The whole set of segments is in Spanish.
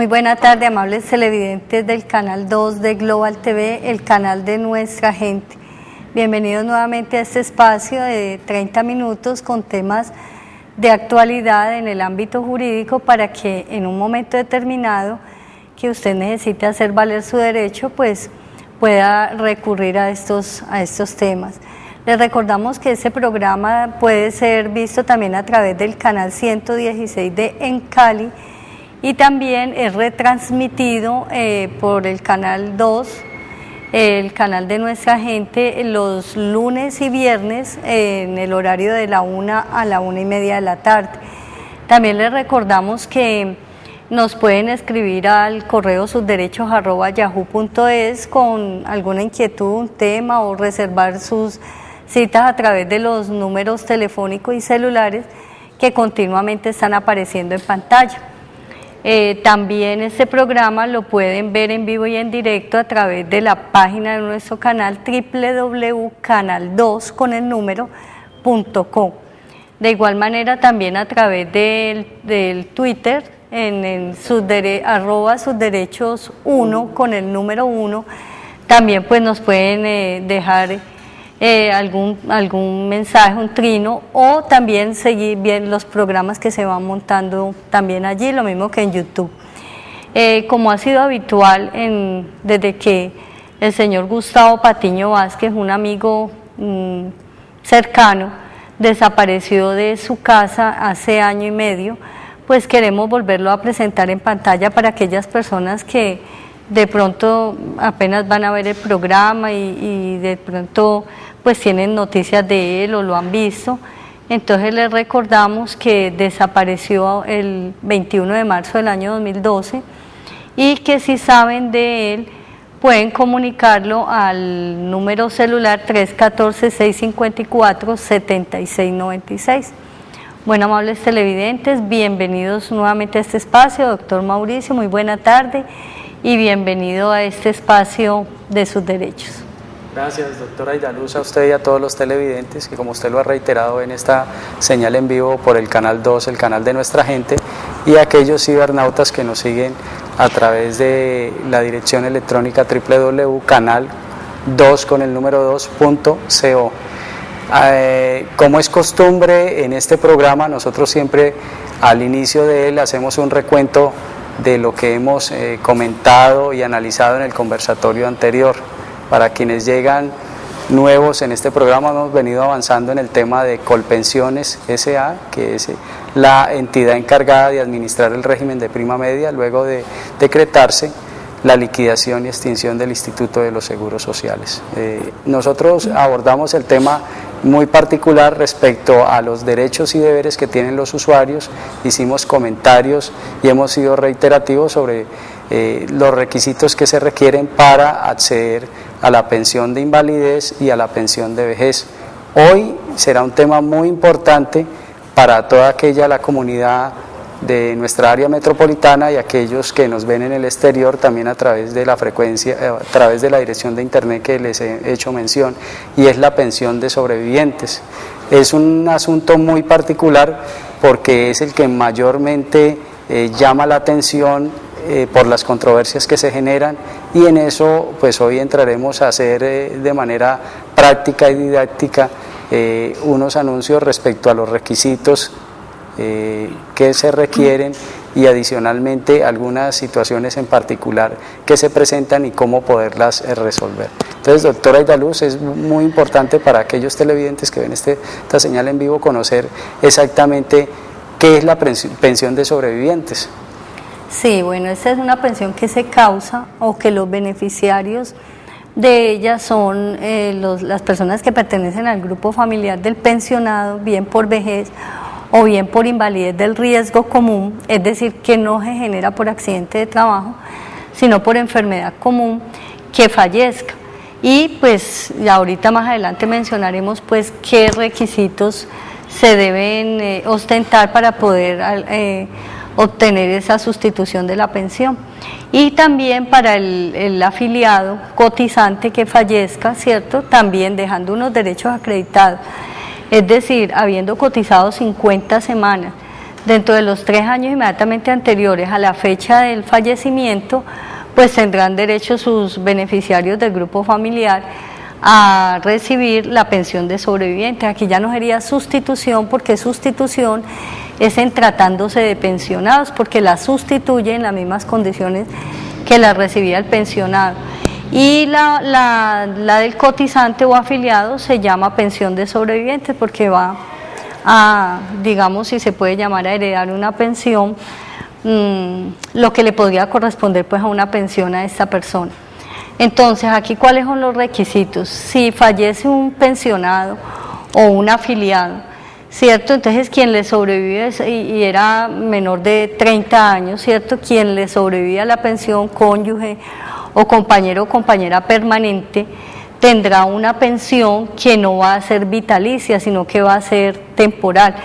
Muy buena tarde, amables televidentes del canal 2 de Global TV, el canal de nuestra gente. Bienvenidos nuevamente a este espacio de 30 minutos con temas de actualidad en el ámbito jurídico para que en un momento determinado que usted necesite hacer valer su derecho, pues pueda recurrir a estos temas. Les recordamos que este programa puede ser visto también a través del canal 116 de En Cali, y también es retransmitido por el canal 2, el canal de nuestra gente, los lunes y viernes en el horario de la 1 a la 1:30 de la tarde. También les recordamos que nos pueden escribir al correo susderechos@yahoo.es con alguna inquietud, un tema o reservar sus citas a través de los números telefónicos y celulares que continuamente están apareciendo en pantalla. También este programa lo pueden ver en vivo y en directo a través de la página de nuestro canal www.canal2.com. De igual manera también a través del Twitter en @susderechos1 con el número 1, también pues nos pueden dejar algún mensaje, un trino, o también seguir bien los programas que se van montando también allí, lo mismo que en YouTube. Como ha sido habitual desde que el señor Gustavo Patiño Vázquez, un amigo cercano, desapareció de su casa hace año y medio, pues queremos volverlo a presentar en pantalla para aquellas personas que de pronto apenas van a ver el programa y de pronto pues tienen noticias de él o lo han visto. Entonces les recordamos que desapareció el 21 de marzo del año 2012 y que si saben de él pueden comunicarlo al número celular 314-654-7696. Bueno, amables televidentes, bienvenidos nuevamente a este espacio. Doctor Mauricio, muy buena tarde y bienvenido a este espacio de sus derechos. Gracias, doctora Aidaluz, a usted y a todos los televidentes que, como usted lo ha reiterado en esta señal en vivo por el canal 2, el canal de nuestra gente, y a aquellos cibernautas que nos siguen a través de la dirección electrónica www.canal2 con el número 2.co. Como es costumbre en este programa, nosotros siempre al inicio de él hacemos un recuento de lo que hemos comentado y analizado en el conversatorio anterior. Para quienes llegan nuevos en este programa, hemos venido avanzando en el tema de Colpensiones S.A., que es la entidad encargada de administrar el régimen de prima media luego de decretarse la liquidación y extinción del Instituto de los Seguros Sociales. Nosotros abordamos el tema muy particular respecto a los derechos y deberes que tienen los usuarios, hicimos comentarios y hemos sido reiterativos sobre los requisitos que se requieren para acceder a la pensión de invalidez y a la pensión de vejez. Hoy será un tema muy importante para toda la comunidad de nuestra área metropolitana y aquellos que nos ven en el exterior también a través de la frecuencia, a través de la dirección de internet que les he hecho mención, y es la pensión de sobrevivientes. Es un asunto muy particular porque es el que mayormente llama la atención por las controversias que se generan, y en eso pues hoy entraremos a hacer de manera práctica y didáctica unos anuncios respecto a los requisitos que se requieren y adicionalmente algunas situaciones en particular que se presentan y cómo poderlas resolver. Entonces, doctora Aidaluz, es muy importante para aquellos televidentes que ven esta señal en vivo conocer exactamente qué es la pensión de sobrevivientes. Sí, bueno, esta es una pensión que se causa o que los beneficiarios de ella son las personas que pertenecen al grupo familiar del pensionado, bien por vejez o bien por invalidez del riesgo común, es decir, que no se genera por accidente de trabajo, sino por enfermedad común, que fallezca. Y pues ahorita más adelante mencionaremos pues qué requisitos se deben ostentar para poder obtener esa sustitución de la pensión. Y también para el afiliado cotizante que fallezca, ¿cierto? También dejando unos derechos acreditados. Es decir, habiendo cotizado 50 semanas, dentro de los 3 años inmediatamente anteriores a la fecha del fallecimiento, pues tendrán derecho sus beneficiarios del grupo familiar a recibir la pensión de sobrevivientes. Aquí ya no sería sustitución, porque sustitución es en tratándose de pensionados, porque la sustituye en las mismas condiciones que la recibía el pensionado. Y la del cotizante o afiliado se llama pensión de sobrevivientes, porque va a, digamos, si se puede llamar, a heredar una pensión, lo que le podría corresponder pues a una pensión a esta persona. Entonces, aquí, ¿cuáles son los requisitos? Si fallece un pensionado o un afiliado, ¿cierto? Entonces, quien le sobrevive y era menor de 30 años, ¿cierto? Quien le sobrevive a la pensión, cónyuge o compañero o compañera permanente, tendrá una pensión que no va a ser vitalicia, sino que va a ser temporal,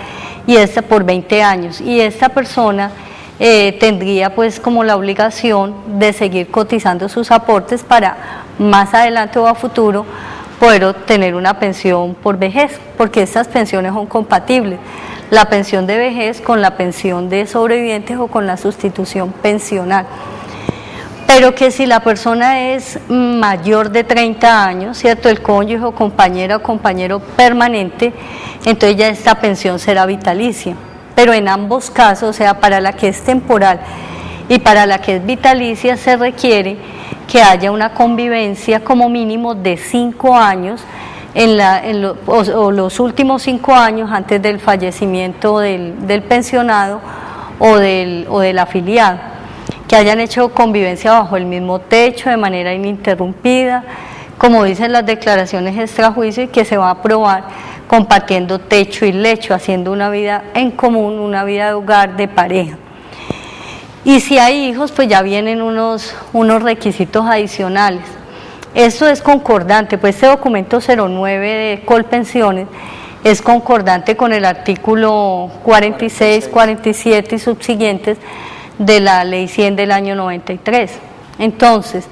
y esta por 20 años. Y esta persona tendría pues como la obligación de seguir cotizando sus aportes para más adelante o a futuro poder obtener una pensión por vejez, porque estas pensiones son compatibles, la pensión de vejez con la pensión de sobrevivientes o con la sustitución pensional. Pero que si la persona es mayor de 30 años, ¿cierto?, el cónyuge o compañera o compañero permanente, entonces ya esta pensión será vitalicia. Pero en ambos casos, o sea, para la que es temporal y para la que es vitalicia, se requiere que haya una convivencia como mínimo de 5 años o los últimos 5 años antes del fallecimiento del pensionado o del afiliado, que hayan hecho convivencia bajo el mismo techo de manera ininterrumpida, como dicen las declaraciones extrajuicio, y que se va a aprobar compartiendo techo y lecho, haciendo una vida en común, una vida de hogar, de pareja. Y si hay hijos, pues ya vienen unos requisitos adicionales. Esto es concordante, pues este documento 09 de Colpensiones es concordante con el artículo 46, 47 y subsiguientes de la Ley 100 del año 93. Entonces,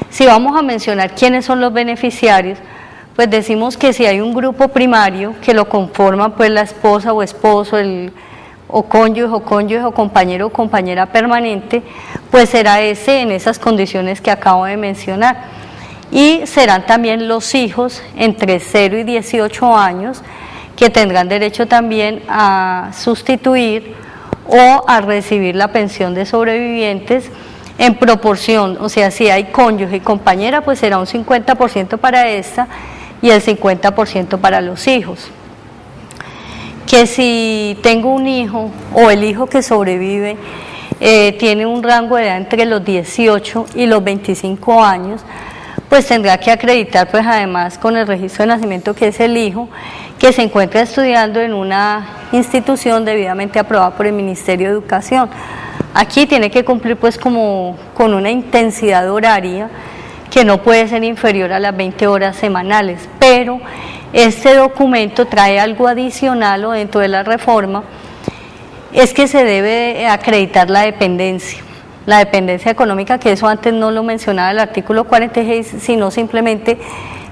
si vamos a mencionar quiénes son los beneficiarios, pues decimos que si hay un grupo primario que lo conforman pues la esposa o esposo, o cónyuge o compañero o compañera permanente, pues será ese en esas condiciones que acabo de mencionar. Y serán también los hijos entre 0 y 18 años, que tendrán derecho también a sustituir o a recibir la pensión de sobrevivientes en proporción, o sea, si hay cónyuge y compañera, pues será un 50% para esta y el 50% para los hijos. Que si tengo un hijo o el hijo que sobrevive tiene un rango de edad entre los 18 y los 25 años, pues tendrá que acreditar pues además con el registro de nacimiento que es el hijo, que se encuentra estudiando en una institución debidamente aprobada por el Ministerio de Educación. Aquí tiene que cumplir pues como con una intensidad horaria que no puede ser inferior a las 20 horas semanales, pero este documento trae algo adicional o dentro de la reforma, es que se debe acreditar la dependencia económica, que eso antes no lo mencionaba el artículo 46, sino simplemente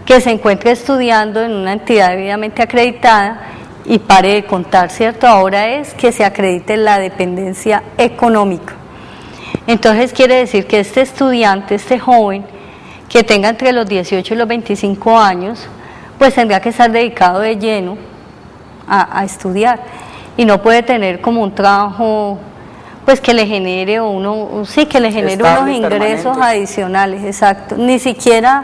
que se encuentre estudiando en una entidad debidamente acreditada y pare de contar, ¿cierto? Ahora es que se acredite la dependencia económica. Entonces quiere decir que este estudiante, este joven, que tenga entre los 18 y los 25 años, pues tendrá que estar dedicado de lleno a estudiar, y no puede tener como un trabajo pues que le genere unos ingresos adicionales, exacto, ni siquiera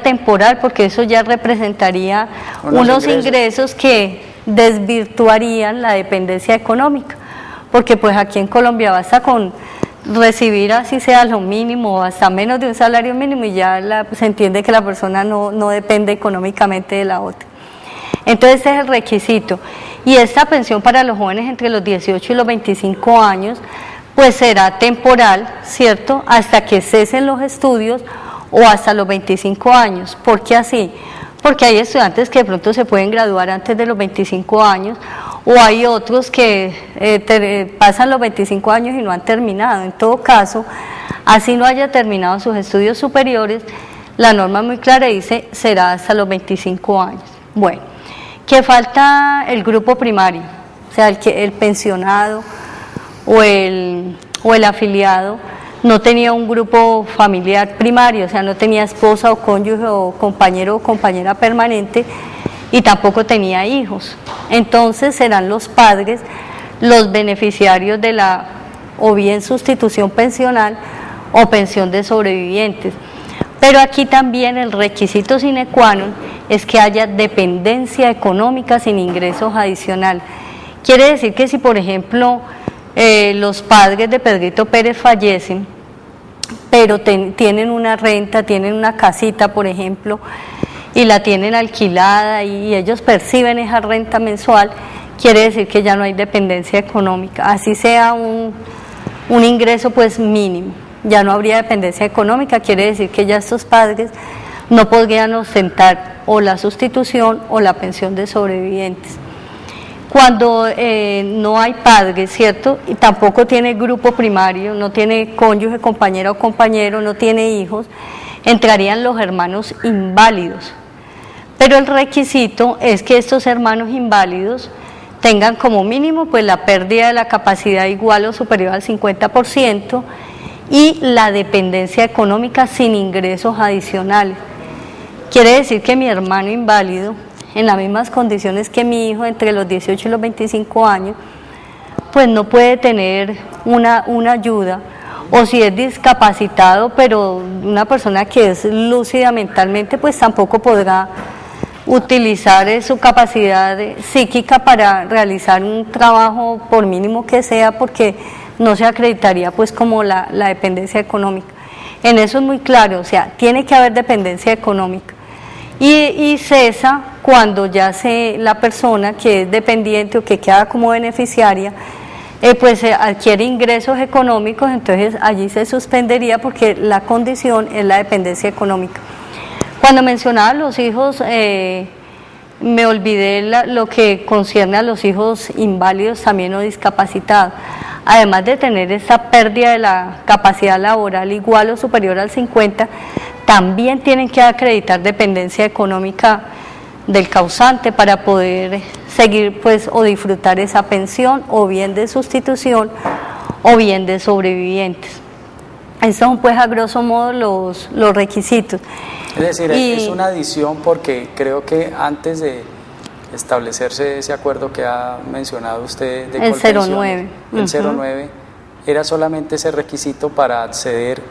temporal, porque eso ya representaría unos ingresos que desvirtuarían la dependencia económica, porque pues aquí en Colombia basta con recibir así sea lo mínimo o hasta menos de un salario mínimo y ya se entiende que la persona no depende económicamente de la otra. Entonces ese es el requisito, y esta pensión para los jóvenes entre los 18 y los 25 años pues será temporal, ¿cierto?, hasta que cesen los estudios o hasta los 25 años. ¿Por qué así? Porque hay estudiantes que de pronto se pueden graduar antes de los 25 años, o hay otros que pasan los 25 años y no han terminado. En todo caso, así no haya terminado sus estudios superiores, la norma muy clara dice será hasta los 25 años. Bueno, que falta el grupo primario, sea, el pensionado o el afiliado no tenía un grupo familiar primario, o sea, no tenía esposa o cónyuge o compañero o compañera permanente y tampoco tenía hijos. Entonces serán los padres los beneficiarios de la o bien sustitución pensional o pensión de sobrevivientes. Pero aquí también el requisito sine qua non es que haya dependencia económica sin ingresos adicionales. Quiere decir que si, por ejemplo, los padres de Pedrito Pérez fallecen, pero tienen una renta, tienen una casita, por ejemplo, y la tienen alquilada y ellos perciben esa renta mensual, quiere decir que ya no hay dependencia económica, así sea un ingreso pues mínimo, ya no habría dependencia económica, quiere decir que ya estos padres no podrían ostentar o la sustitución o la pensión de sobrevivientes. Cuando no hay padres, ¿cierto? Y tampoco tiene grupo primario, no tiene cónyuge, compañera o compañero, no tiene hijos, entrarían los hermanos inválidos. Pero el requisito es que estos hermanos inválidos tengan como mínimo pues la pérdida de la capacidad igual o superior al 50% y la dependencia económica sin ingresos adicionales. Quiere decir que mi hermano inválido, en las mismas condiciones que mi hijo entre los 18 y los 25 años, pues no puede tener una ayuda, o si es discapacitado, pero una persona que es lúcida mentalmente, pues tampoco podrá utilizar su capacidad psíquica para realizar un trabajo por mínimo que sea, porque no se acreditaría pues como la dependencia económica. En eso es muy claro, o sea, tiene que haber dependencia económica. Y cesa cuando ya la persona que es dependiente o que queda como beneficiaria, pues adquiere ingresos económicos, entonces allí se suspendería porque la condición es la dependencia económica. Cuando mencionaba los hijos, me olvidé lo que concierne a los hijos inválidos también o discapacitados. Además de tener esta pérdida de la capacidad laboral igual o superior al 50%, también tienen que acreditar dependencia económica del causante para poder seguir pues o disfrutar esa pensión o bien de sustitución o bien de sobrevivientes. Estos son pues a grosso modo los requisitos. Es decir, es una adición porque creo que antes de establecerse ese acuerdo que ha mencionado usted de el 09, el 09, era solamente ese requisito para acceder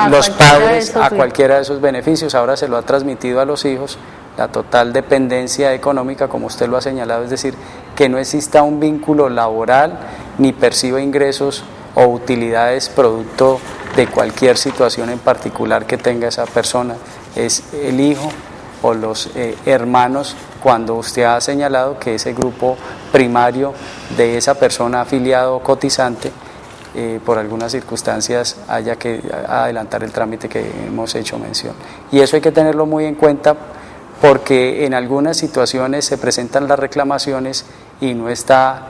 los padres a cualquiera de esos beneficios. Ahora se lo ha transmitido a los hijos la total dependencia económica, como usted lo ha señalado, es decir, que no exista un vínculo laboral ni perciba ingresos o utilidades producto de cualquier situación en particular que tenga esa persona. Es el hijo o los hermanos, cuando usted ha señalado que ese grupo primario de esa persona afiliado o cotizante por algunas circunstancias haya que adelantar el trámite que hemos hecho mención. Y eso hay que tenerlo muy en cuenta porque en algunas situaciones se presentan las reclamaciones y no está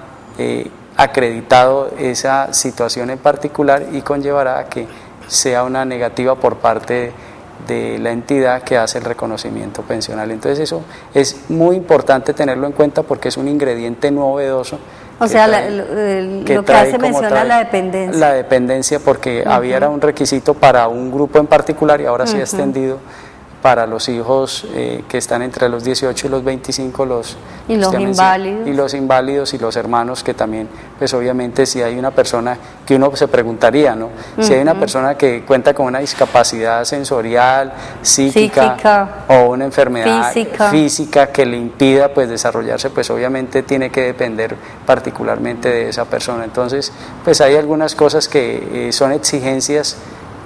acreditado esa situación en particular y conllevará a que sea una negativa por parte de la entidad que hace el reconocimiento pensional. Entonces eso es muy importante tenerlo en cuenta porque es un ingrediente novedoso. O sea, lo que hace mención a la dependencia. La dependencia porque había un requisito para un grupo en particular y ahora se ha extendido para los hijos que están entre los 18 y los 25, los inválidos. Y los inválidos y los hermanos que también, pues obviamente si hay una persona que uno se preguntaría, ¿no? Si hay una persona que cuenta con una discapacidad sensorial, psíquica o una enfermedad física que le impida pues desarrollarse, pues obviamente tiene que depender particularmente de esa persona. Entonces, pues hay algunas cosas que son exigencias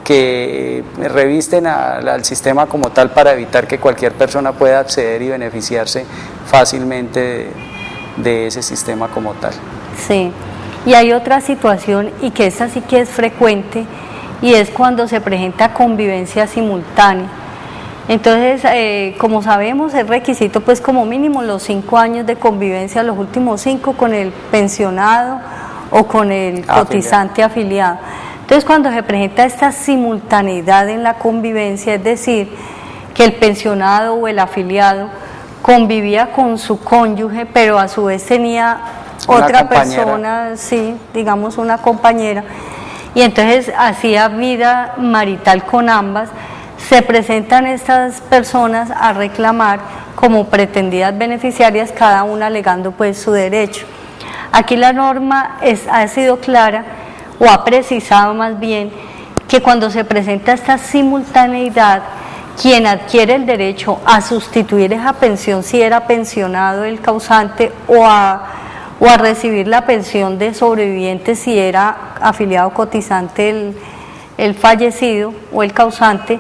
que revisten al sistema como tal para evitar que cualquier persona pueda acceder y beneficiarse fácilmente de ese sistema como tal. Sí, y hay otra situación y que esta sí que es frecuente y es cuando se presenta convivencia simultánea. Entonces, como sabemos, es requisito pues como mínimo los 5 años de convivencia, los últimos 5 con el pensionado o con el cotizante afiliado. Entonces, cuando se presenta esta simultaneidad en la convivencia, es decir, que el pensionado o el afiliado convivía con su cónyuge, pero a su vez tenía otra persona, sí, digamos una compañera, y entonces hacía vida marital con ambas. Se presentan estas personas a reclamar como pretendidas beneficiarias, cada una alegando pues su derecho. Aquí la norma ha sido clara, o ha precisado más bien, que cuando se presenta esta simultaneidad, quien adquiere el derecho a sustituir esa pensión si era pensionado el causante o a recibir la pensión de sobreviviente si era afiliado cotizante el fallecido o el causante,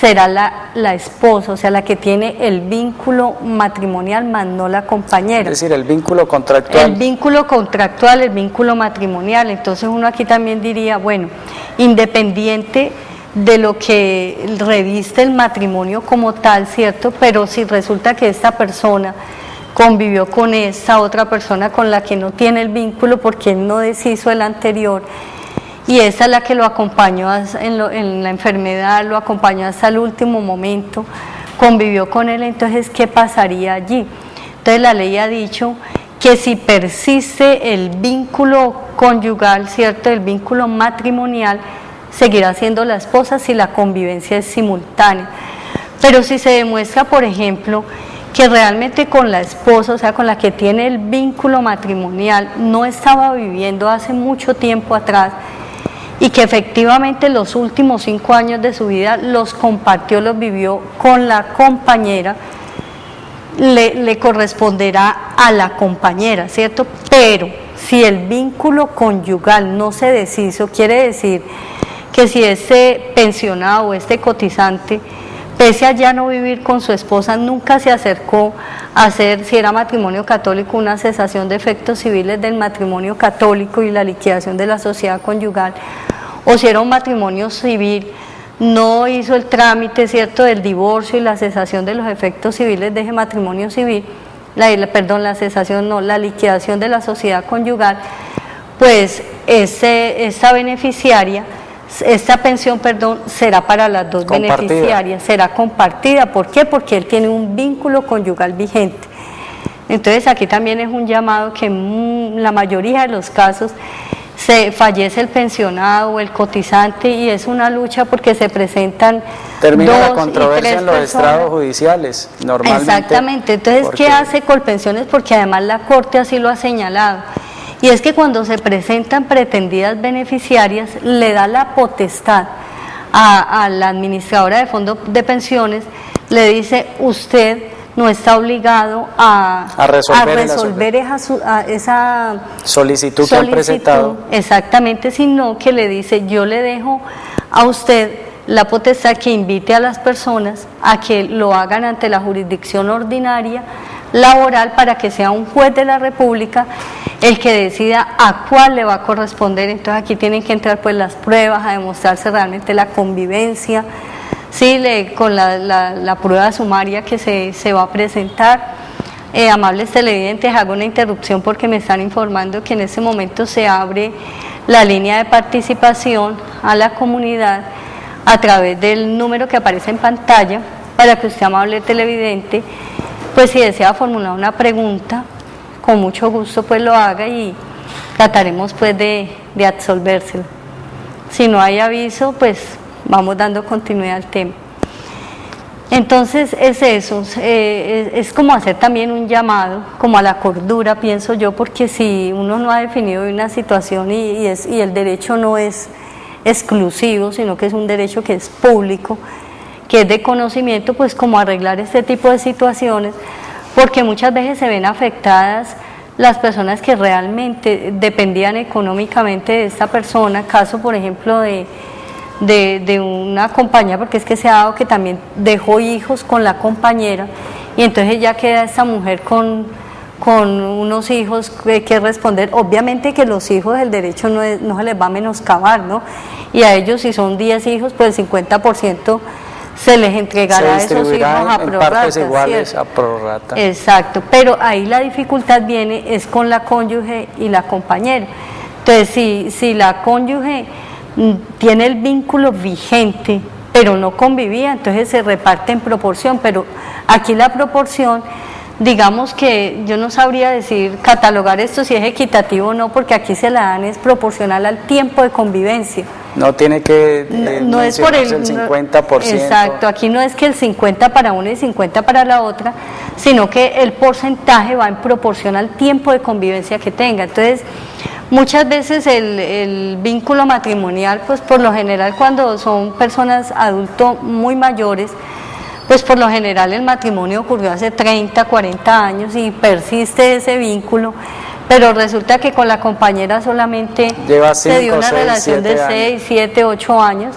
será la esposa, o sea, la que tiene el vínculo matrimonial más no la compañera. Es decir, el vínculo contractual. El vínculo contractual, el vínculo matrimonial. Entonces uno aquí también diría, bueno, independiente de lo que reviste el matrimonio como tal, ¿cierto? Pero si resulta que esta persona convivió con esta otra persona con la que no tiene el vínculo porque él no deshizo el anterior, y esa es la que lo acompañó en la enfermedad, lo acompañó hasta el último momento, convivió con él, entonces ¿qué pasaría allí? Entonces la ley ha dicho que si persiste el vínculo conyugal, ¿cierto?, el vínculo matrimonial, seguirá siendo la esposa si la convivencia es simultánea. Pero si se demuestra, por ejemplo, que realmente con la esposa, o sea, con la que tiene el vínculo matrimonial, no estaba viviendo hace mucho tiempo atrás, y que efectivamente los últimos 5 años de su vida los compartió, los vivió con la compañera, le corresponderá a la compañera, ¿cierto? Pero si el vínculo conyugal no se deshizo, quiere decir que si este pensionado o este cotizante, pese a ya no vivir con su esposa, nunca se acercó a hacer, si era matrimonio católico, una cesación de efectos civiles del matrimonio católico y la liquidación de la sociedad conyugal, o si era un matrimonio civil, no hizo el trámite, ¿cierto?, del divorcio y la cesación de los efectos civiles de ese matrimonio civil, la cesación no, la liquidación de la sociedad conyugal, pues esta beneficiaria, esta pensión, será para las dos beneficiarias, será compartida. ¿Por qué? Porque él tiene un vínculo conyugal vigente. Entonces aquí también es un llamado que en la mayoría de los casos se fallece el pensionado o el cotizante y es una lucha porque se presentan termina dos la controversia en los estrados judiciales normalmente. Exactamente. Entonces ¿qué hace Colpensiones? Porque además la Corte así lo ha señalado, y es que cuando se presentan pretendidas beneficiarias le da la potestad a la administradora de fondos de pensiones, le dice: usted no está obligado a resolver esa solicitud que han presentado. Exactamente, sino que le dice: yo le dejo a usted la potestad que invite a las personas a que lo hagan ante la jurisdicción ordinaria laboral para que sea un juez de la República el que decida a cuál le va a corresponder. Entonces aquí tienen que entrar pues las pruebas, a demostrarse realmente la convivencia, sí, con la prueba sumaria que se va a presentar. Amables televidentes, hago una interrupción porque me están informando que en este momento se abre la línea de participación a la comunidad a través del número que aparece en pantalla, para que usted, amable televidente, pues si desea formular una pregunta, con mucho gusto pues lo haga y trataremos pues de absolvérselo. Si no hay aviso, pues vamos dando continuidad al tema. Entonces es eso, es como hacer también un llamado, como a la cordura, pienso yo, porque si uno no ha definido una situación y el derecho no es exclusivo, sino que es un derecho que es público, que es de conocimiento, pues como arreglar este tipo de situaciones, porque muchas veces se ven afectadas las personas que realmente dependían económicamente de esta persona, caso por ejemplo de una compañera, porque es que se ha dado que también dejó hijos con la compañera y entonces ya queda esta mujer con unos hijos que responder. Obviamente que los hijos, el derecho no se les va a menoscabar, ¿no? Y a ellos, si son 10 hijos, pues el 50% se les entregará a esos hijos a prorrata, partes iguales, a prorrata. Exacto, pero ahí la dificultad viene es con la cónyuge y la compañera. Entonces, si la cónyuge tiene el vínculo vigente, pero no convivía, entonces se reparte en proporción, pero aquí la proporción digamos que yo no sabría decir, catalogar esto si es equitativo o no, porque aquí se la dan es proporcional al tiempo de convivencia. No tiene que no es por el 50%. Exacto, aquí no es que el 50 para una y 50 para la otra, sino que el porcentaje va en proporción al tiempo de convivencia que tenga. Entonces, muchas veces el vínculo matrimonial, pues por lo general cuando son personas adultos muy mayores, pues por lo general el matrimonio ocurrió hace 30, 40 años y persiste ese vínculo, pero resulta que con la compañera solamente se dio una relación de 6, 7, 8 años.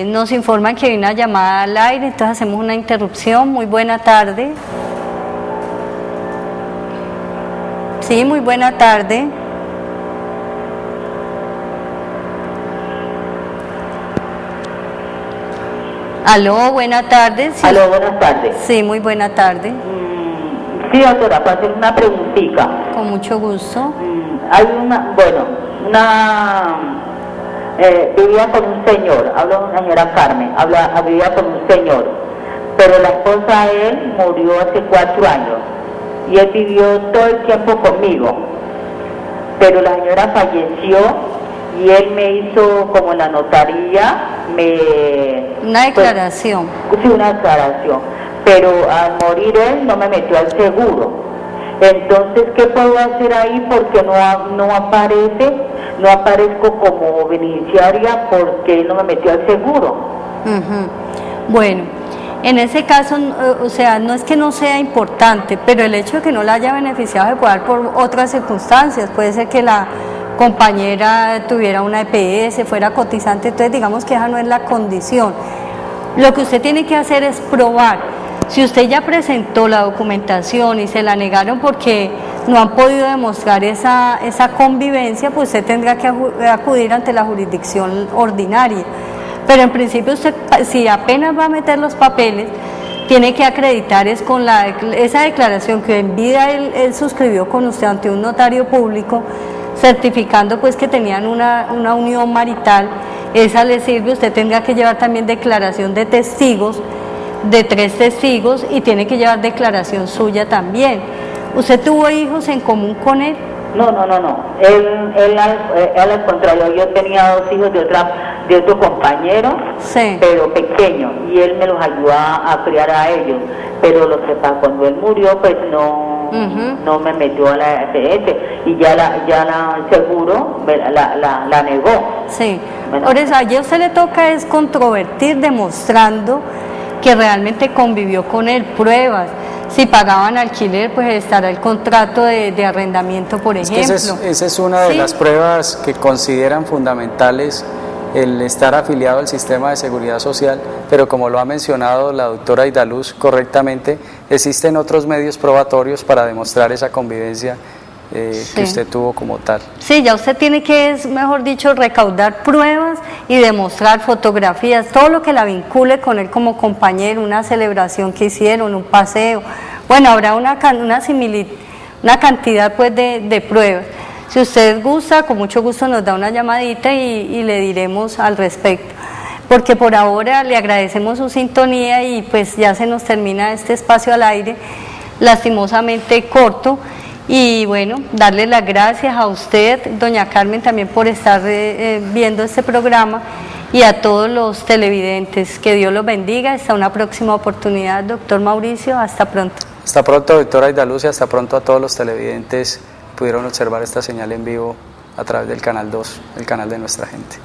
Nos informan que hay una llamada al aire, entonces hacemos una interrupción. Muy buena tarde. Sí, muy buena tarde. Aló, buena tarde. Sí. Aló, buenas tardes. Sí, muy buena tarde. Sí, doctora, para hacer una preguntita. Con mucho gusto. Hay vivía con un señor, habla de una señora Carmen, vivía con un señor, pero la esposa de él murió hace 4 años y él vivió todo el tiempo conmigo, pero la señora falleció y él me hizo como la notaría, una declaración. Pues, sí, una declaración, pero al morir él no me metió al seguro. Entonces, ¿qué puedo hacer ahí? Porque no aparezco como beneficiaria porque él no me metió al seguro. Bueno, en ese caso, o sea, no es que no sea importante, pero el hecho de que no la haya beneficiado se puede dar por otras circunstancias. Puede ser que la compañera tuviera una EPS, fuera cotizante, entonces digamos que esa no es la condición. Lo que usted tiene que hacer es probar. Si usted ya presentó la documentación y se la negaron porque no han podido demostrar esa convivencia, pues usted tendrá que acudir ante la jurisdicción ordinaria. Pero en principio usted, si apenas va a meter los papeles, tiene que acreditar es con esa declaración que en vida él suscribió con usted ante un notario público, certificando pues que tenían una unión marital. Esa le sirve. Usted tendrá que llevar también declaración de testigos, de 3 testigos, y tiene que llevar declaración suya también. ¿Usted tuvo hijos en común con él? No. Él al contrario, yo tenía 2 hijos de otro compañero, sí, pero pequeños, y él me los ayudó a criar a ellos. Pero lo que pasa, cuando él murió, pues no me metió a la EPS y ya el seguro la negó. Sí, bueno. Por eso allí a usted le toca es controvertir demostrando que realmente convivió con él, pruebas. Si pagaban alquiler, pues estará el contrato de arrendamiento, por ejemplo. Esa es una de las pruebas que consideran fundamentales el estar afiliado al sistema de seguridad social, pero como lo ha mencionado la doctora Aidaluz correctamente, existen otros medios probatorios para demostrar esa convivencia que usted tuvo como tal. Sí, ya usted tiene que, mejor dicho, recaudar pruebas y demostrar fotografías, todo lo que la vincule con él como compañero, una celebración que hicieron, un paseo. Bueno, habrá una cantidad pues de pruebas. Si usted gusta, con mucho gusto nos da una llamadita y le diremos al respecto. Porque por ahora le agradecemos su sintonía y pues ya se nos termina este espacio al aire, lastimosamente corto. Y bueno, darle las gracias a usted, doña Carmen, también por estar viendo este programa, y a todos los televidentes. Que Dios los bendiga. Hasta una próxima oportunidad, doctor Mauricio. Hasta pronto. Hasta pronto, doctora Aidaluz, y hasta pronto a todos los televidentes que pudieron observar esta señal en vivo a través del Canal 2, el canal de nuestra gente.